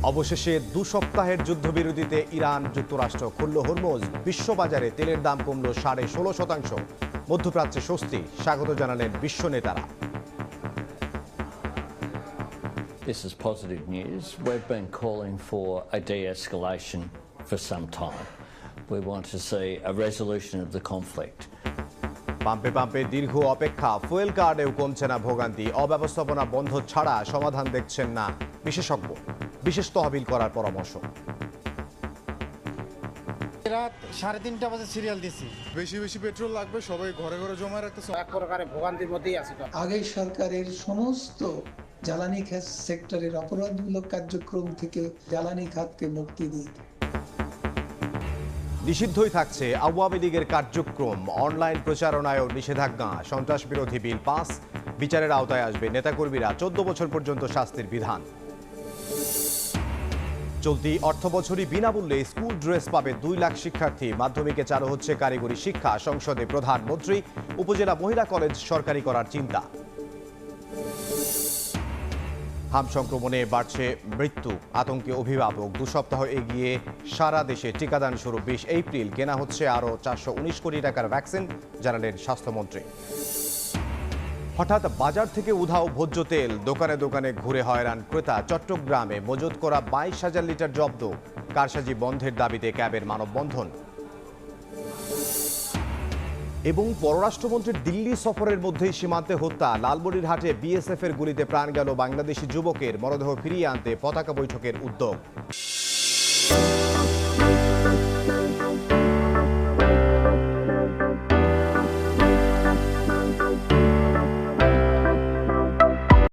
অবশেষে 2 সপ্তাহের যুদ্ধবিরতিতে ইরান যুক্তরাষ্ট্র খুলল হরমুজ। বিশ্ববাজারে তেলের দাম কমল 16.5%। মধ্যপ্রাচ্যে স্বস্তি, স্বাগত জানালেন বিশ্ব নেতারা। This is positive news. We've been calling for a de-escalation for some time. We want to see a resolution of the conflict. পাম্পে পাম্পে দীর্ঘ অপেক্ষা, ফুয়েল কার্ডেও কমছে না ভোগান্তি। অব্যবস্থাপনা বন্ধ ছাড়া সমাধান দেখছেন না বিশেষজ্ঞ। বিশেষ তহবিল করার পরামর্শ। রাত 3:30 বাজে সিরিয়াল দিছি। বেশি বেশি পেট্রোল লাগবে, সবাই ঘরে ঘরে জমা রাখতেছে। এক প্রকারের ভোগান্তির মধ্যেই আছে। আগেই সরকারের সমস্ত জ্বালানি খাত সেক্টরের অপরাধমূলক কার্যক্রম থেকে জ্বালানি খাতকে মুক্তি দিতে। নিষিদ্ধই থাকছে আওয়ামী লীগের কার্যক্রম। অনলাইন প্রচারণায়ও নিষেধাজ্ঞা। সন্ত্রাস বিরোধী বিল পাস, বিচারের আওতায় আসবে নেতাকর্মীরা। 14 বছর পর্যন্ত শাস্তির বিধান। চলতি অর্থবছরই বিনামূল্যে স্কুল ড্রেস পাবে 2 লাখ শিক্ষার্থী। মাধ্যমিকে চালু হচ্ছে কারিগরি শিক্ষা। সংসদে প্রধানমন্ত্রী। উপজেলা মহিলা কলেজ সরকারি করার চিন্তা। হাম সংক্রমণে বাড়ছে মৃত্যু, আতঙ্কে অভিভাবক। 2 সপ্তাহ এগিয়ে সারা দেশে টিকাদান শুরু। 20 এপ্রিল কেনা হচ্ছে আরও 419 কোটি টাকার ভ্যাকসিন, জানালেন স্বাস্থ্যমন্ত্রী। হঠাৎ বাজার থেকে উধাও ভোজ্য তেল। দোকানে দোকানে ঘুরে হয়রান ক্রেতা। চট্টগ্রামে মজুত করা 22,000 লিটার জব্দ। কারসাজি বন্ধের দাবিতে ক্যাবের মানববন্ধন। এবং পররাষ্ট্রমন্ত্রীর দিল্লি সফরের মধ্যেই সীমান্তে হত্যা। লালমনিরহাটে বিএসএফ এর গুলিতে প্রাণ গেল বাংলাদেশি যুবকের। মরদেহ ফিরিয়ে আনতে পতাকা বৈঠকের উদ্যোগ।